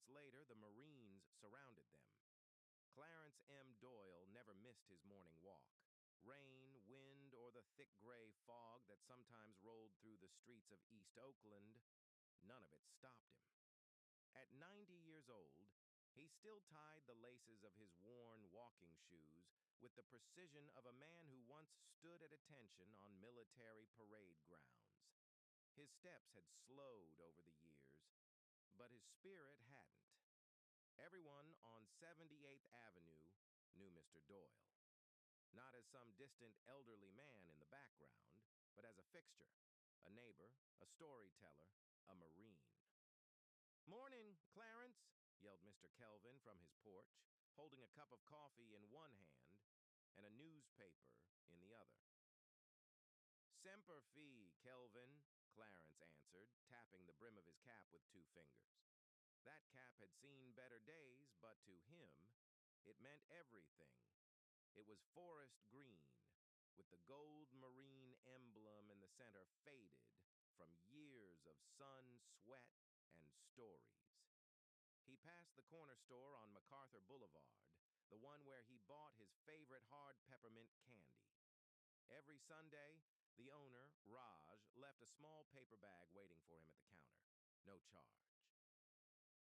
minutes later, the Marines surrounded them. Clarence M. Doyle never missed his morning walk. Rain, wind, or the thick gray fog that sometimes rolled through the streets of East Oakland, none of it stopped him. At 90 years old, he still tied the laces of his worn walking shoes with the precision of a man who once stood at attention on military parade grounds. His steps had slowed over the years, but his spirit hadn't. Everyone on 78th Avenue knew Mr. Doyle, not as some distant elderly man in the background, but as a fixture, a neighbor, a storyteller, a Marine. "Morning, Clarence," yelled Mr. Kelvin from his porch, holding a cup of coffee in one hand and a newspaper in the other. "Semper Fi, Kelvin," Clarence answered, tapping the brim of his cap with two fingers. That cap had seen better days, but to him, it meant everything. It was forest green, with the gold marine emblem in the center faded from years of sun, sweat, and stories. He passed the corner store on MacArthur Boulevard, the one where he'd bought his favorite hard peppermint candy. Every Sunday, the owner, Raj, left a small paper bag waiting for him at the counter. No charge.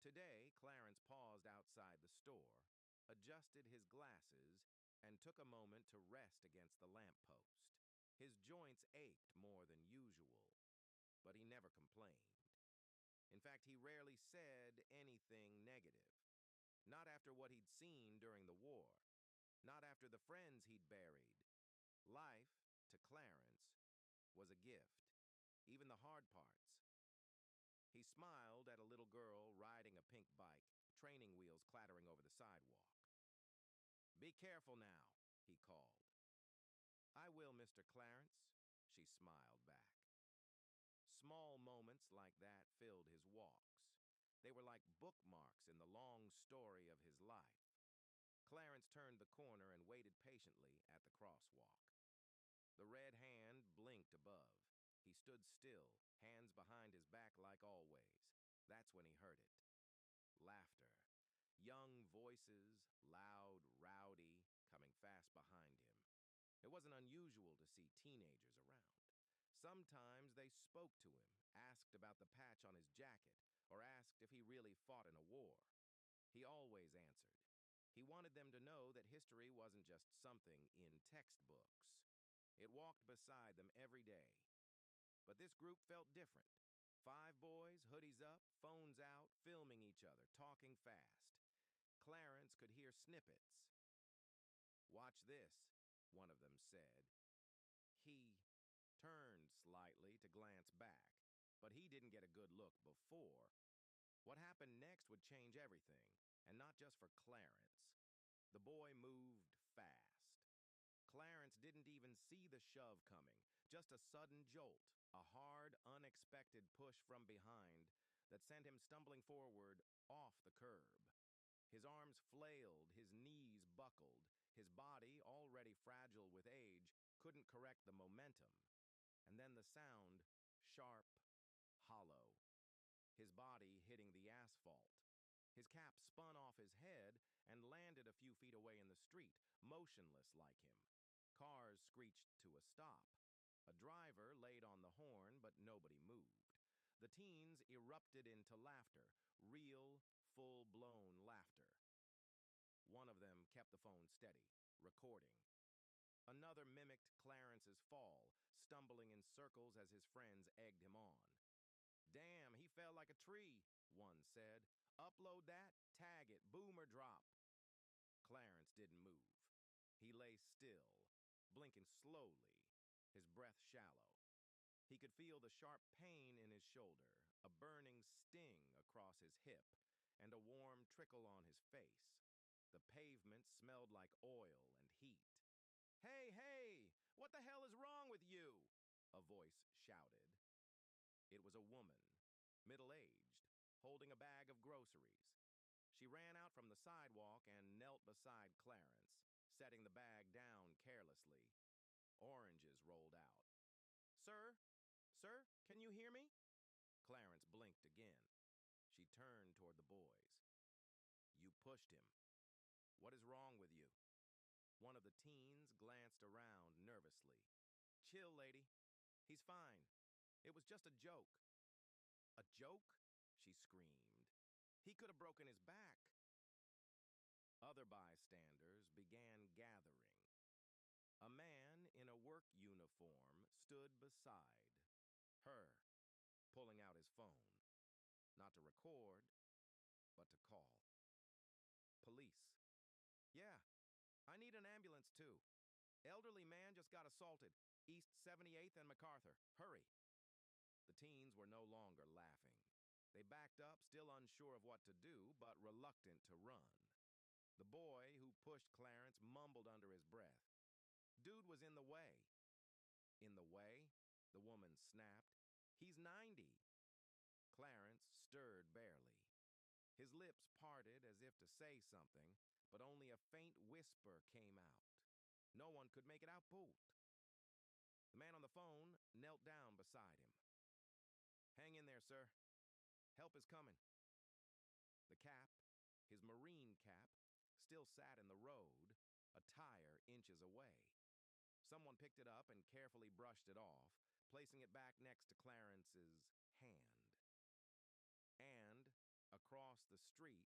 Today, Clarence paused outside the store, adjusted his glasses, and took a moment to rest against the lamppost. His joints ached more than usual, but he never complained. In fact, he rarely said anything negative. Not after what he'd seen during the war. Not after the friends he'd buried. Life, to Clarence, was a gift. Even the hard parts. He smiled at a little girl riding a pink bike, training wheels clattering over the sidewalk. "Be careful now," he called. "I will, Mr. Clarence," she smiled back. Small moments like that filled his walks. They were like bookmarks in the long story of his life. Clarence turned the corner and waited patiently at the crosswalk. The red hand blinked above. He stood still, hands behind his back like always. That's when he heard it. Laughter. Young voices, loud, rowdy, coming fast behind him. It wasn't unusual to see teenagers around. Sometimes they spoke to him, asked about the patch on his jacket, or asked if he really fought in a war. He always answered. He wanted them to know that history wasn't just something in textbooks. It walked beside them every day. But this group felt different. 5 boys, hoodies up, phones out, filming each other, talking fast. Clarence could hear snippets. "Watch this," one of them said. He turned slightly to glance back, but he didn't get a good look before. What happened next would change everything, and not just for Clarence. The boy moved fast. Clarence didn't even see the shove coming, just a sudden jolt, a hard, unexpected push from behind that sent him stumbling forward off the curb. His arms flailed, his knees buckled, his body, already fragile with age, couldn't correct the momentum. And then the sound, sharp, hollow. His body hitting the asphalt. His cap spun off his head and landed a few feet away in the street, motionless like him. Cars screeched to a stop. A driver laid on the horn, but nobody moved. The teens erupted into laughter, real, full-blown laughter. One of them kept the phone steady, recording. Another mimicked Clarence's fall, stumbling in circles as his friends egged him on. "Damn, he fell like a tree," one said. "Upload that, tag it, boom or drop." Clarence didn't move. He lay still, blinking slowly, his breath shallow. He could feel the sharp pain in his shoulder, a burning sting across his hip, and a warm trickle on his face. The pavement smelled like oil and heat. "Hey, hey! What the hell is wrong with you?" a voice shouted. It was a woman, middle-aged, holding a bag of groceries. She ran out from the sidewalk and knelt beside Clarence, setting the bag down carelessly. Oranges rolled out. "Sir? Sir, can you hear me?" Clarence blinked again. She turned toward the boys. pushed him. "What is wrong with you?" One of the teens glanced around nervously. "Chill, lady. He's fine. It was just a joke." "A joke?" she screamed. "He could have broken his back." Other bystanders began gathering. A man in a work uniform stood beside her, pulling out his phone, not to record, but to call. "Police." "Yeah, I need an ambulance too. Elderly man just got assaulted. East 78th and MacArthur. Hurry." The teens were no longer laughing. They backed up, still unsure of what to do, but reluctant to run. The boy who pushed Clarence mumbled under his breath. "Dude was in the way." "In the way?" the woman snapped. "He's 90. Clarence stirred barely. His lips parted as if to say something, but only a faint whisper came out. No one could make it out. "Poot." The man on the phone knelt down beside him. "Hang in there, sir. Help is coming." The cap, his marine cap, still sat in the road, a tire inches away. Someone picked it up and carefully brushed it off, placing it back next to Clarence's hand. And, across the street,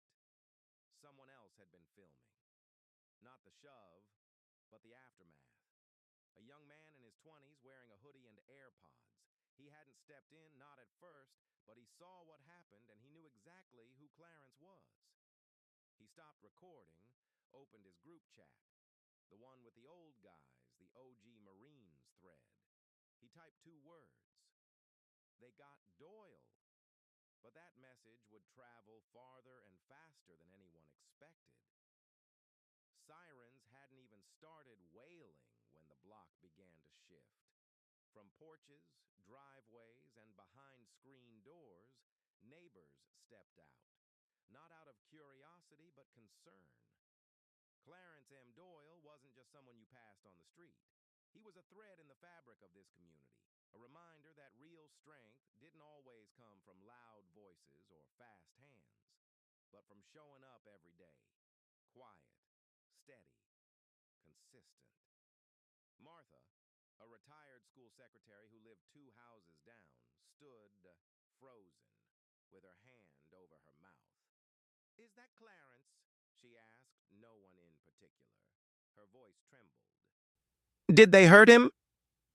someone else had been filming. Not the shove, but the aftermath. A young man in his 20s wearing a hoodie and AirPods. He hadn't stepped in, not at first, but he saw what happened and he knew exactly who Clarence was. He stopped recording, opened his group chat, the one with the old guys, the OG Marines thread. He typed 2 words. They got Doyle. But that message would travel farther and faster than anyone expected. Sirens hadn't even started wailing when the block began to shift. From porches, driveways, and behind screen doors, neighbors stepped out. Not out of curiosity, but concern. Clarence M. Doyle wasn't just someone you passed on the street. He was a thread in the fabric of this community, a reminder that real strength didn't always come from loud voices or fast hands, but from showing up every day, quiet, steady, consistent. Martha, a retired school secretary who lived 2 houses down, stood frozen, with her hand over her mouth. "Is that Clarence?" she asked no one in particular. Her voice trembled. "Did they hurt him?"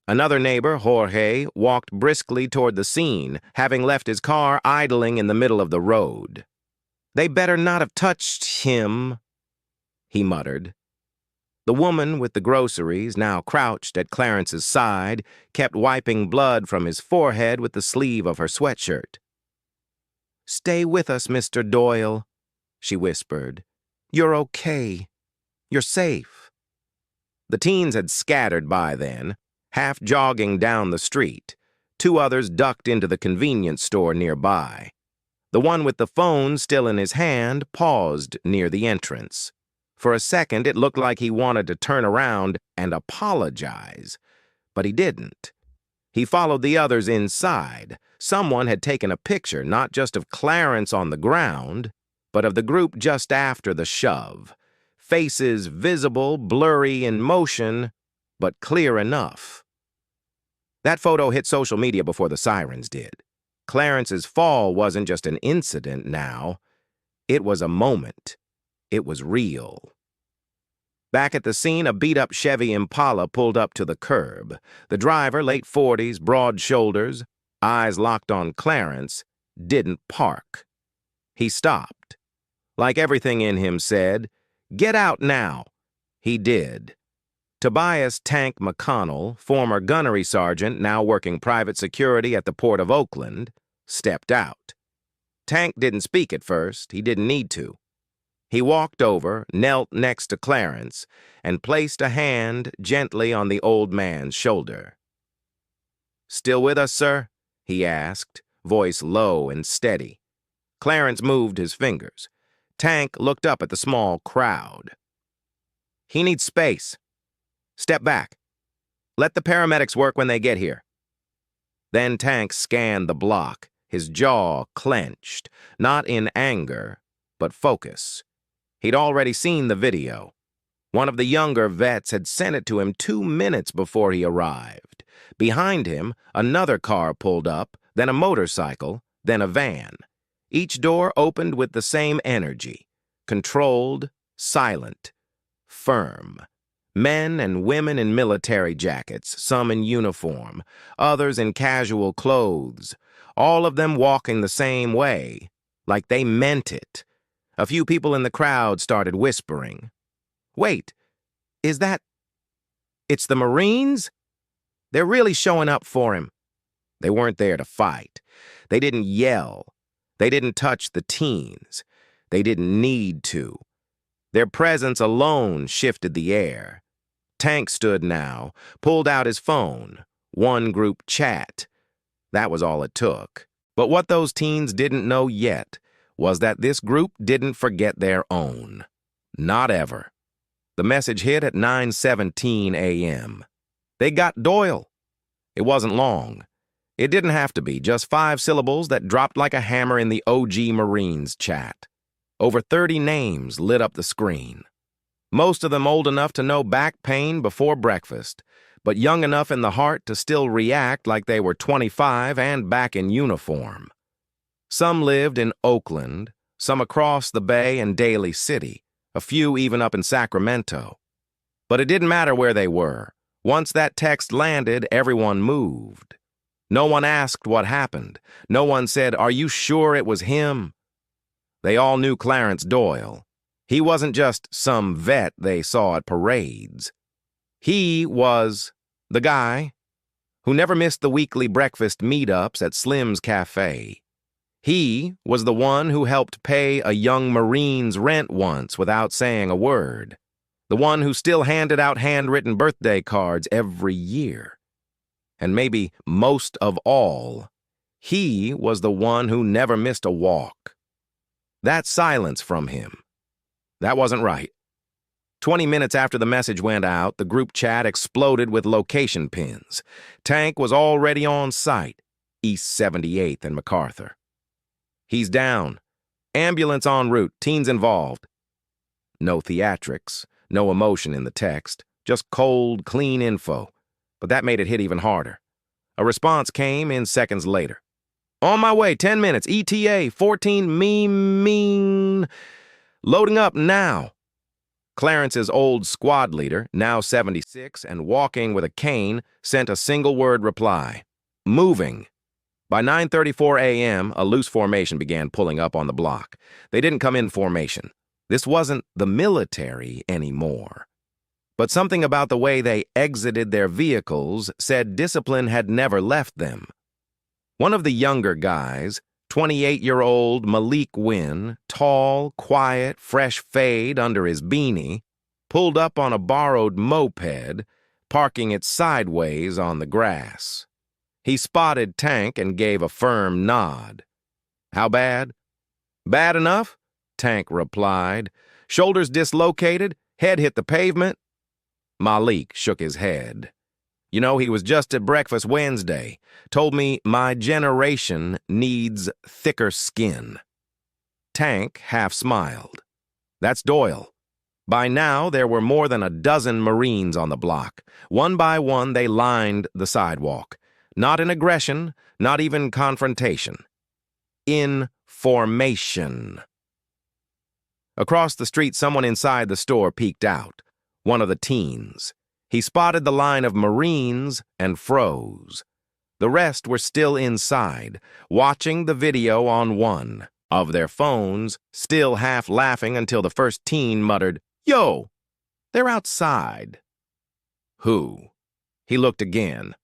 Another neighbor, Jorge, walked briskly toward the scene, having left his car idling in the middle of the road. "They better not have touched him," he muttered. The woman with the groceries, now crouched at Clarence's side, kept wiping blood from his forehead with the sleeve of her sweatshirt. "Stay with us, Mr. Doyle," she whispered. "You're okay. You're safe." The teens had scattered by then, half jogging down the street. 2 others ducked into the convenience store nearby. The one with the phone still in his hand paused near the entrance. For a second, it looked like he wanted to turn around and apologize, but he didn't. He followed the others inside. Someone had taken a picture not just of Clarence on the ground, but of the group just after the shove. Faces visible, blurry in motion, but clear enough. That photo hit social media before the sirens did. Clarence's fall wasn't just an incident now. It was a moment. It was real. Back at the scene, a beat-up Chevy Impala pulled up to the curb. The driver, late 40s, broad shoulders, eyes locked on Clarence, didn't park. He stopped. Like everything in him said, "Get out now." He did. Tobias Tank McConnell, former gunnery sergeant, now working private security at the Port of Oakland, stepped out. Tank didn't speak at first. He didn't need to. He walked over, knelt next to Clarence, and placed a hand gently on the old man's shoulder. "Still with us, sir?" he asked, voice low and steady. Clarence moved his fingers. Tank looked up at the small crowd. "He needs space. Step back. Let the paramedics work when they get here." Then Tank scanned the block, his jaw clenched, not in anger, but focus. He'd already seen the video. One of the younger vets had sent it to him 2 minutes before he arrived. Behind him, another car pulled up, then a motorcycle, then a van. Each door opened with the same energy. Controlled, silent, firm. Men and women in military jackets, some in uniform, others in casual clothes, all of them walking the same way, like they meant it. A few people in the crowd started whispering. Wait, is that... It's the Marines? They're really showing up for him. They weren't there to fight. They didn't yell. They didn't touch the teens. They didn't need to. Their presence alone shifted the air. Tank stood now, pulled out his phone. One group chat. That was all it took. But what those teens didn't know yet was that this group didn't forget their own. Not ever. The message hit at 9:17 a.m. They got Doyle. It wasn't long. It didn't have to be, just 5 syllables that dropped like a hammer in the OG Marines chat. Over 30 names lit up the screen. Most of them old enough to know back pain before breakfast, but young enough in the heart to still react like they were 25 and back in uniform. Some lived in Oakland, some across the Bay in Daly City, a few even up in Sacramento. But it didn't matter where they were. Once that text landed, everyone moved. No one asked what happened. No one said, "Are you sure it was him?" They all knew Clarence Doyle. He wasn't just some vet they saw at parades. He was the guy who never missed the weekly breakfast meetups at Slim's Cafe. He was the one who helped pay a young Marine's rent once without saying a word. The one who still handed out handwritten birthday cards every year. And maybe most of all, he was the one who never missed a walk. That silence from him, that wasn't right. 20 minutes after the message went out, the group chat exploded with location pins. Tank was already on site, East 78th and MacArthur. He's down. Ambulance en route, teens involved. No theatrics, no emotion in the text, just cold, clean info. But that made it hit even harder. A response came in seconds later. On my way, 10 minutes, ETA, 14 mean. Loading up now. Clarence's old squad leader, now 76 and walking with a cane, sent a single-word reply. Moving. By 9:34 a.m., a loose formation began pulling up on the block. They didn't come in formation. This wasn't the military anymore. But something about the way they exited their vehicles said discipline had never left them. One of the younger guys, 28-year-old Malik Wynn, tall, quiet, fresh fade under his beanie, pulled up on a borrowed moped, parking it sideways on the grass. He spotted Tank and gave a firm nod. How bad? Bad enough, Tank replied. Shoulders dislocated, head hit the pavement. Malik shook his head. You know, he was just at breakfast Wednesday. Told me my generation needs thicker skin. Tank half smiled. That's Doyle. By now, there were more than a dozen Marines on the block. One by one, they lined the sidewalk. Not in aggression, not even confrontation. In formation. Across the street, someone inside the store peeked out. One of the teens. He spotted the line of Marines and froze. The rest were still inside, watching the video on one of their phones, still half laughing until the first teen muttered, "Yo, they're outside." Who? He looked again.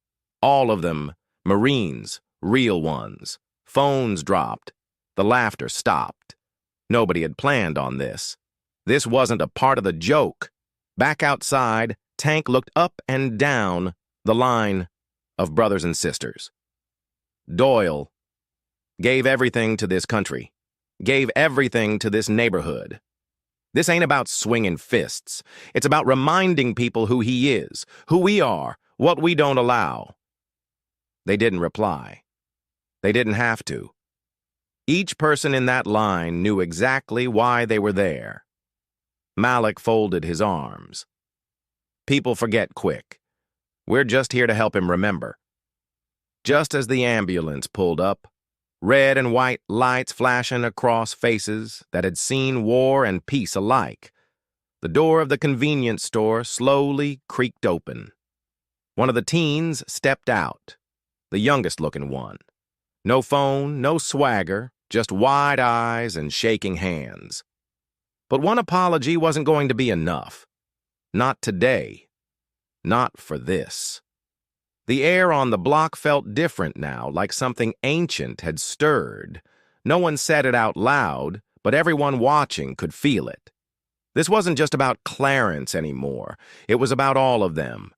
All of them, Marines, real ones. Phones dropped. The laughter stopped. Nobody had planned on this. This wasn't a part of the joke. Back outside, Tank looked up and down the line of brothers and sisters. Doyle gave everything to this country, gave everything to this neighborhood. This ain't about swinging fists. It's about reminding people who he is, who we are, what we don't allow. They didn't reply. They didn't have to. Each person in that line knew exactly why they were there. Malik folded his arms. People forget quick. We're just here to help him remember. Just as the ambulance pulled up, red and white lights flashing across faces that had seen war and peace alike, the door of the convenience store slowly creaked open. One of the teens stepped out, the youngest-looking one. No phone, no swagger, just wide eyes and shaking hands. But one apology wasn't going to be enough. Not today. Not for this. The air on the block felt different now, like something ancient had stirred. No one said it out loud, but everyone watching could feel it. This wasn't just about Clarence anymore. It was about all of them.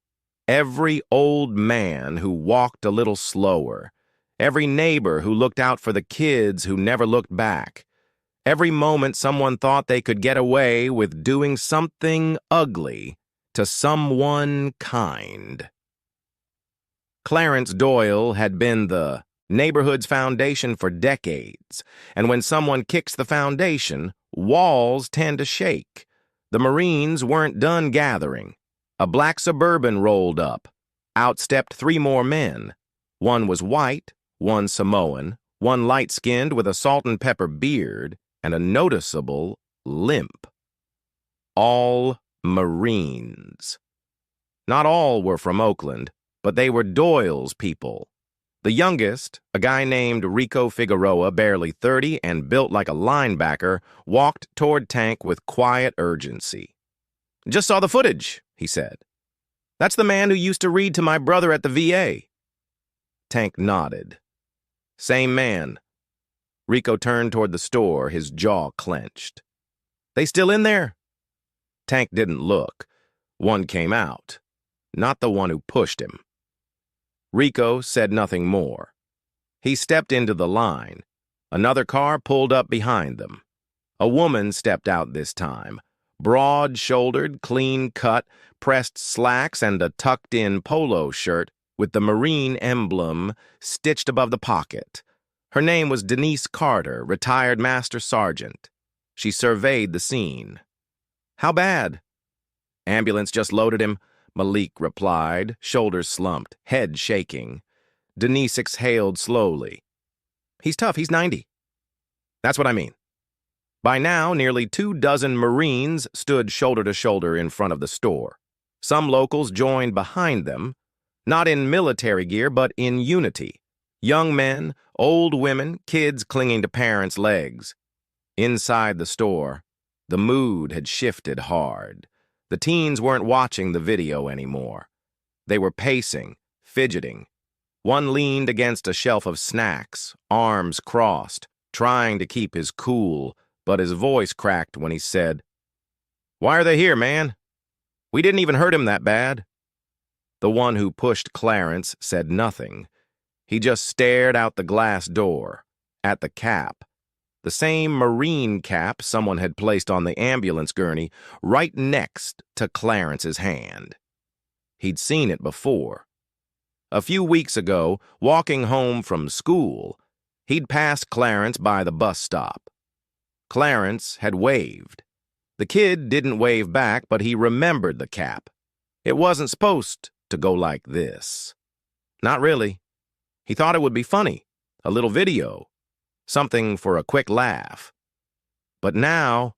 Every old man who walked a little slower. Every neighbor who looked out for the kids who never looked back. Every moment someone thought they could get away with doing something ugly to someone kind. Clarence Doyle had been the neighborhood's foundation for decades, and when someone kicks the foundation, walls tend to shake. The Marines weren't done gathering. A black Suburban rolled up. Out stepped 3 more men. One was white, one Samoan, one light-skinned with a salt and pepper beard, and a noticeable limp. All Marines. Not all were from Oakland, but they were Doyle's people. The youngest, a guy named Rico Figueroa, barely 30 and built like a linebacker, walked toward Tank with quiet urgency. "Just saw the footage," he said. "That's the man who used to read to my brother at the VA." Tank nodded. "Same man." Rico turned toward the store, his jaw clenched. "They still in there?" Tank didn't look. One came out. Not the one who pushed him. Rico said nothing more. He stepped into the line. Another car pulled up behind them. A woman stepped out this time. Broad-shouldered, clean-cut, pressed slacks and a tucked-in polo shirt with the Marine emblem stitched above the pocket. Her name was Denise Carter, retired Master Sergeant. She surveyed the scene. "How bad?" "Ambulance just loaded him," Malik replied, shoulders slumped, head shaking. Denise exhaled slowly. "He's tough, he's 90. "That's what I mean." By now, nearly 24 Marines stood shoulder to shoulder in front of the store. Some locals joined behind them, not in military gear, but in unity. Young men, old women, kids clinging to parents' legs. Inside the store, the mood had shifted hard. The teens weren't watching the video anymore. They were pacing, fidgeting. One leaned against a shelf of snacks, arms crossed, trying to keep his cool, but his voice cracked when he said, "Why are they here, man? We didn't even hurt him that bad." The one who pushed Clarence said nothing. He just stared out the glass door, at the cap. The same Marine cap someone had placed on the ambulance gurney right next to Clarence's hand. He'd seen it before. A few weeks ago, walking home from school, he'd passed Clarence by the bus stop. Clarence had waved. The kid didn't wave back, but he remembered the cap. It wasn't supposed to go like this. Not really. He thought it would be funny, a little video. Something for a quick laugh. But now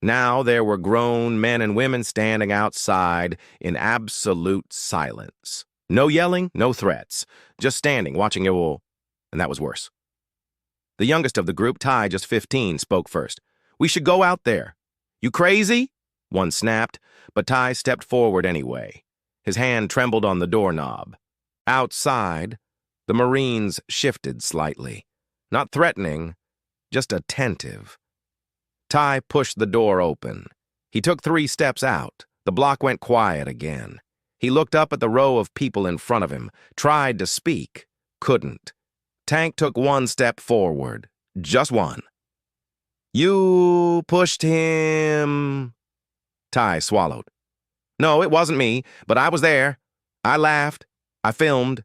there were grown men and women standing outside in absolute silence. No yelling, no threats. Just standing, watching it all. And that was worse. The youngest of the group, Ty, just 15, spoke first. "We should go out there." "You crazy?" one snapped, but Ty stepped forward anyway. His hand trembled on the doorknob. Outside, the Marines shifted slightly. Not threatening, just attentive. Ty pushed the door open. He took 3 steps out. The block went quiet again. He looked up at the row of people in front of him, tried to speak, couldn't. Tank took 1 step forward, just one. "You pushed him." Ty swallowed. "No, it wasn't me, but I was there. I laughed. I filmed."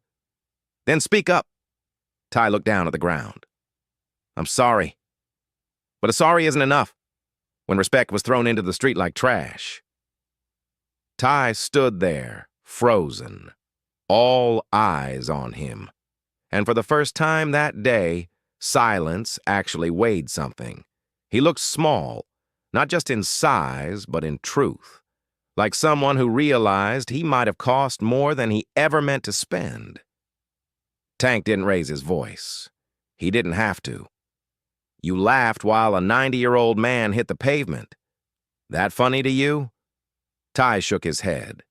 "Then speak up." Ty looked down at the ground. "I'm sorry. But a sorry isn't enough. when respect was thrown into the street like trash. Ty stood there, frozen, all eyes on him. And for the first time that day, silence actually weighed something. He looked small, not just in size, but in truth, like someone who realized he might have cost more than he ever meant to spend. Tank didn't raise his voice. He didn't have to. You laughed while a 90-year-old man hit the pavement. That funny to you? Ty shook his head.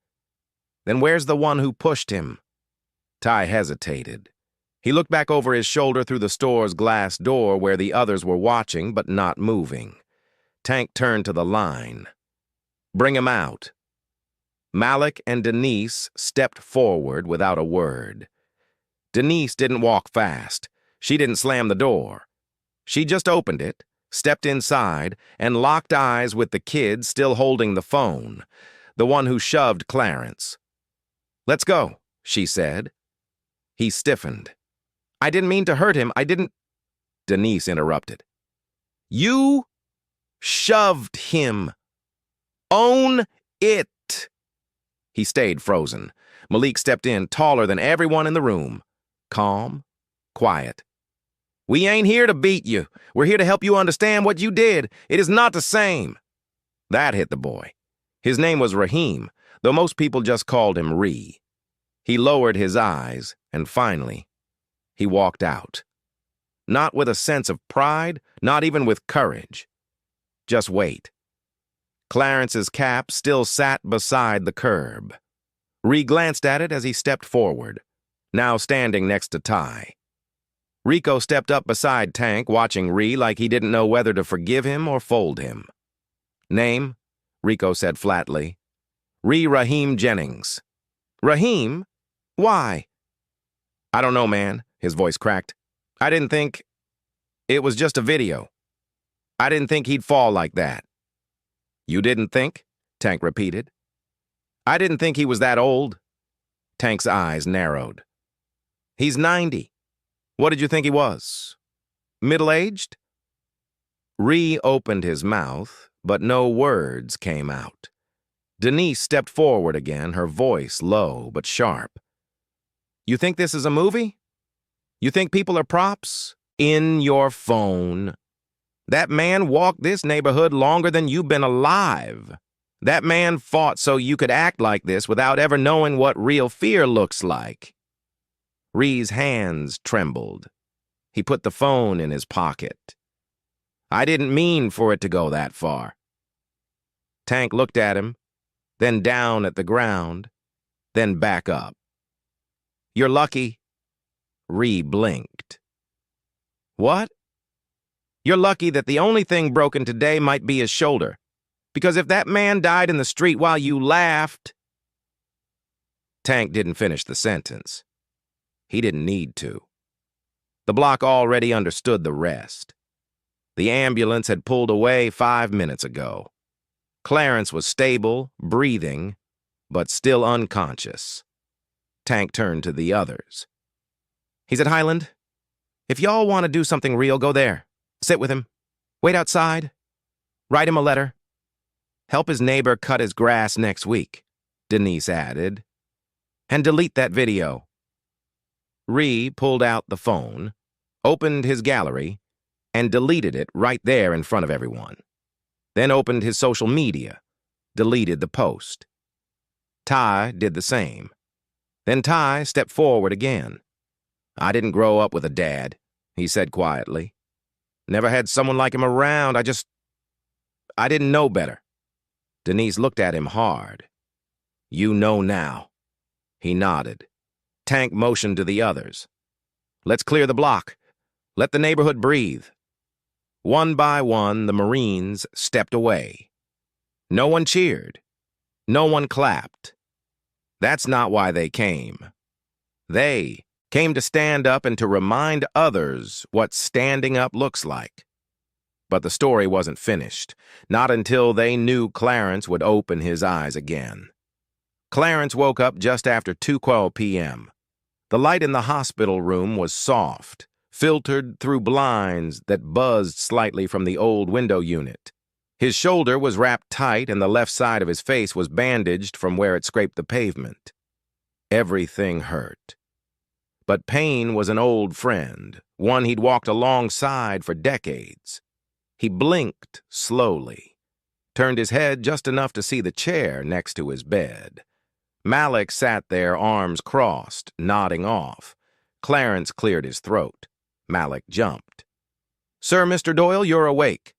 Then where's the one who pushed him? Ty hesitated. He looked back over his shoulder through the store's glass door where the others were watching but not moving. Tank turned to the line. Bring him out. Malik and Denise stepped forward without a word. Denise didn't walk fast. She didn't slam the door. She just opened it, stepped inside, and locked eyes with the kid still holding the phone, the one who shoved Clarence. "Let's go," she said. He stiffened. "I didn't mean to hurt him. I didn't—" Denise interrupted. "You shoved him. Own it." He stayed frozen. Malik stepped in, taller than everyone in the room. Calm, quiet. "We ain't here to beat you. We're here to help you understand what you did. It is not the same." That hit the boy. His name was Raheem, though most people just called him Ree. He lowered his eyes, and finally, he walked out. Not with a sense of pride, not even with courage. Just wait. Clarence's cap still sat beside the curb. Ree glanced at it as he stepped forward, now standing next to Ty. Rico stepped up beside Tank, watching Ree like he didn't know whether to forgive him or fold him. "Name?" Rico said flatly. "Ree Raheem Jennings." "Raheem? Why?" "I don't know, man," his voice cracked. "I didn't think... It was just a video. I didn't think he'd fall like that." "You didn't think?" Tank repeated. "I didn't think he was that old." Tank's eyes narrowed. "He's 90. What did you think he was? Middle-aged?" Ree opened his mouth, but no words came out. Denise stepped forward again, her voice low but sharp. "You think this is a movie? You think people are props? In your phone. That man walked this neighborhood longer than you've been alive. That man fought so you could act like this without ever knowing what real fear looks like." Ree's hands trembled. He put the phone in his pocket. "I didn't mean for it to go that far." Tank looked at him, then down at the ground, then back up. "You're lucky." Ree blinked. "What?" "You're lucky that the only thing broken today might be his shoulder. Because if that man died in the street while you laughed..." Tank didn't finish the sentence. He didn't need to. The block already understood the rest. The ambulance had pulled away 5 minutes ago. Clarence was stable, breathing, but still unconscious. Tank turned to the others. "He's at Highland. If y'all want to do something real, go there. Sit with him. Wait outside. Write him a letter. Help his neighbor cut his grass next week," Denise added. "And delete that video." Ree pulled out the phone, opened his gallery, and deleted it right there in front of everyone. Then opened his social media, deleted the post. Ty did the same. Then Ty stepped forward again. "I didn't grow up with a dad," he said quietly. "Never had someone like him around. I didn't know better." Denise looked at him hard. "You know now." He nodded. Tank motioned to the others. "Let's clear the block. Let the neighborhood breathe." One by one, the Marines stepped away. No one cheered. No one clapped. That's not why they came. They came to stand up and to remind others what standing up looks like. But the story wasn't finished, not until they knew Clarence would open his eyes again. Clarence woke up just after 2:12 p.m. The light in the hospital room was soft, filtered through blinds that buzzed slightly from the old window unit. His shoulder was wrapped tight and the left side of his face was bandaged from where it scraped the pavement. Everything hurt. But pain was an old friend, one he'd walked alongside for decades. He blinked slowly, turned his head just enough to see the chair next to his bed. Malik sat there, arms crossed, nodding off. Clarence cleared his throat. Malik jumped. "Sir, Mr. Doyle, you're awake."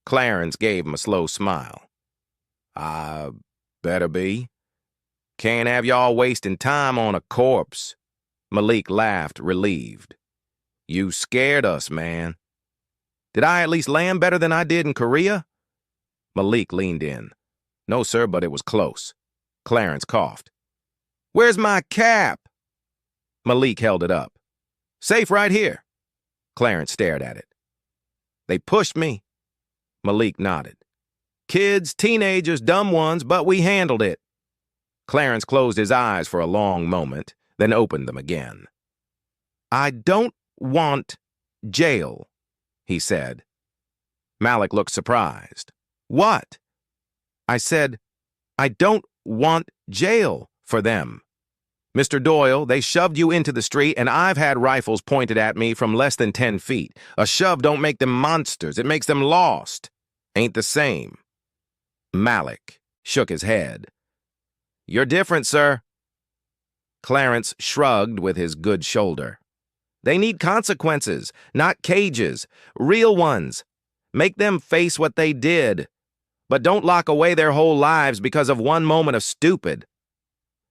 Clarence gave him a slow smile. "I better be. Can't have y'all wasting time on a corpse." Malik laughed, relieved. "You scared us, man." "Did I at least land better than I did in Korea?" Malik leaned in. "No, sir, but it was close." Clarence coughed. "Where's my cap?" Malik held it up. "Safe right here." Clarence stared at it. "They pushed me." Malik nodded. "Kids, teenagers, dumb ones, but we handled it." Clarence closed his eyes for a long moment, then opened them again. "I don't want jail," he said. Malik looked surprised. "What?" "I said, I don't want jail for them. Mr. Doyle, they shoved you into the street, and I've had rifles pointed at me from less than 10 feet. A shove don't make them monsters. It makes them lost. Ain't the same." Malik shook his head. "You're different, sir." Clarence shrugged with his good shoulder. "They need consequences, not cages. Real ones. Make them face what they did. But don't lock away their whole lives because of one moment of stupid."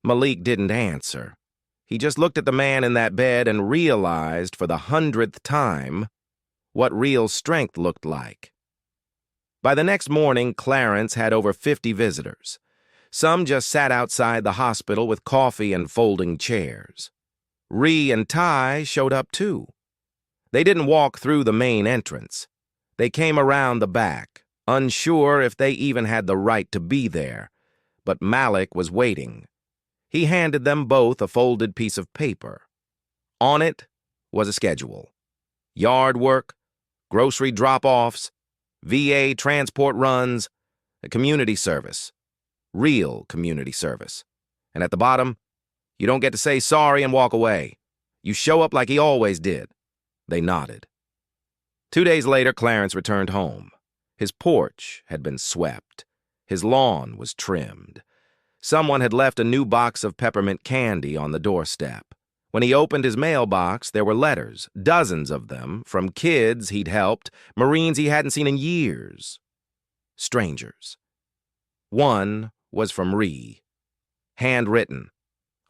Malik didn't answer. He just looked at the man in that bed and realized for the 100th time what real strength looked like. By the next morning, Clarence had over 50 visitors. Some just sat outside the hospital with coffee and folding chairs. Ree and Ty showed up too. They didn't walk through the main entrance. They came around the back, unsure if they even had the right to be there. But Malik was waiting. He handed them both a folded piece of paper. On it was a schedule. Yard work, grocery drop-offs, VA transport runs, a community service. Real community service. And at the bottom, you don't get to say sorry and walk away. You show up like he always did. They nodded. 2 days later, Clarence returned home. His porch had been swept. His lawn was trimmed. Someone had left a new box of peppermint candy on the doorstep. When he opened his mailbox, there were letters, dozens of them, from kids he'd helped, Marines he hadn't seen in years. Strangers. One was from Ree. Handwritten.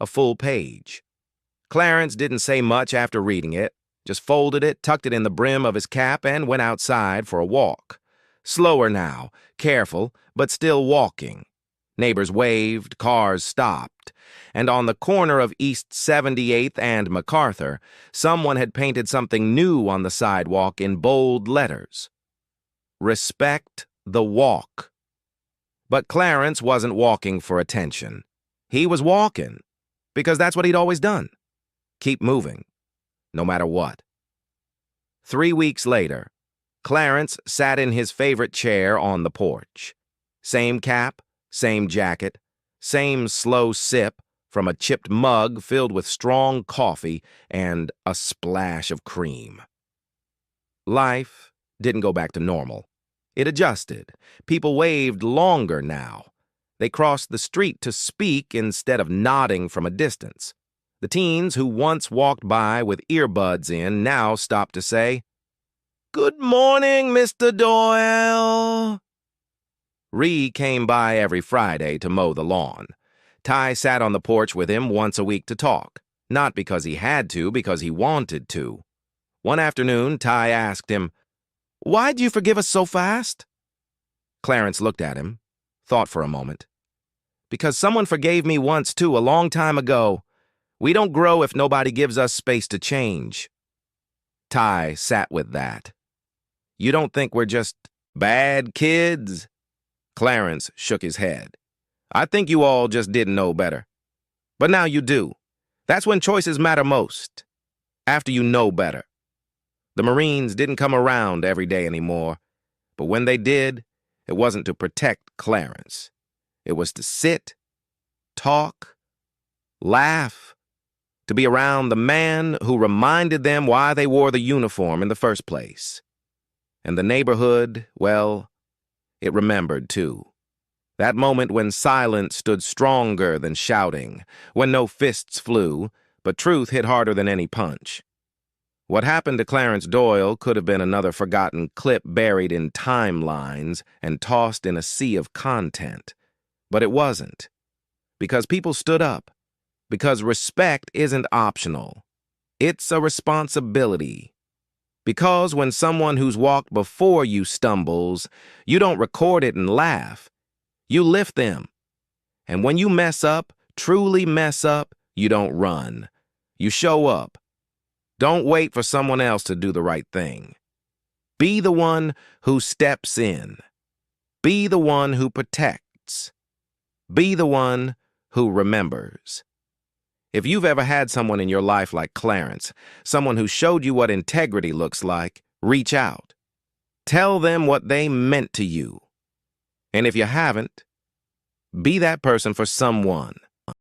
A full page. Clarence didn't say much after reading it, just folded it, tucked it in the brim of his cap, and went outside for a walk. Slower now, careful, but still walking. Neighbors waved, cars stopped, and on the corner of East 78th and MacArthur, someone had painted something new on the sidewalk in bold letters. Respect the walk. But Clarence wasn't walking for attention. He was walking, because that's what he'd always done. Keep moving, no matter what. 3 weeks later, Clarence sat in his favorite chair on the porch. Same cap, same jacket, same slow sip from a chipped mug filled with strong coffee and a splash of cream. Life didn't go back to normal. It adjusted. People waved longer now. They crossed the street to speak instead of nodding from a distance. The teens who once walked by with earbuds in now stopped to say, "Good morning, Mr. Doyle." Ree came by every Friday to mow the lawn. Ty sat on the porch with him once a week to talk, not because he had to, because he wanted to. One afternoon, Ty asked him, "Why'd you forgive us so fast?" Clarence looked at him, thought for a moment. "Because someone forgave me once, too, a long time ago. We don't grow if nobody gives us space to change." Ty sat with that. "You don't think we're just bad kids?" Clarence shook his head. "I think you all just didn't know better. But now you do. That's when choices matter most. After you know better. The Marines didn't come around every day anymore. But when they did, It wasn't to protect Clarence. It was to sit, talk, laugh, to be around the man who reminded them why they wore the uniform in the first place. And the neighborhood, well, it remembered too. That moment when silence stood stronger than shouting, when no fists flew, but truth hit harder than any punch. What happened to Clarence Doyle could have been another forgotten clip buried in timelines and tossed in a sea of content. But it wasn't. Because people stood up. Because respect isn't optional. It's a responsibility. Because when someone who's walked before you stumbles, you don't record it and laugh. You lift them. And when you mess up, truly mess up, you don't run. You show up. Don't wait for someone else to do the right thing. Be the one who steps in. Be the one who protects. Be the one who remembers. If you've ever had someone in your life like Clarence, someone who showed you what integrity looks like, reach out. Tell them what they meant to you. And if you haven't, be that person for someone.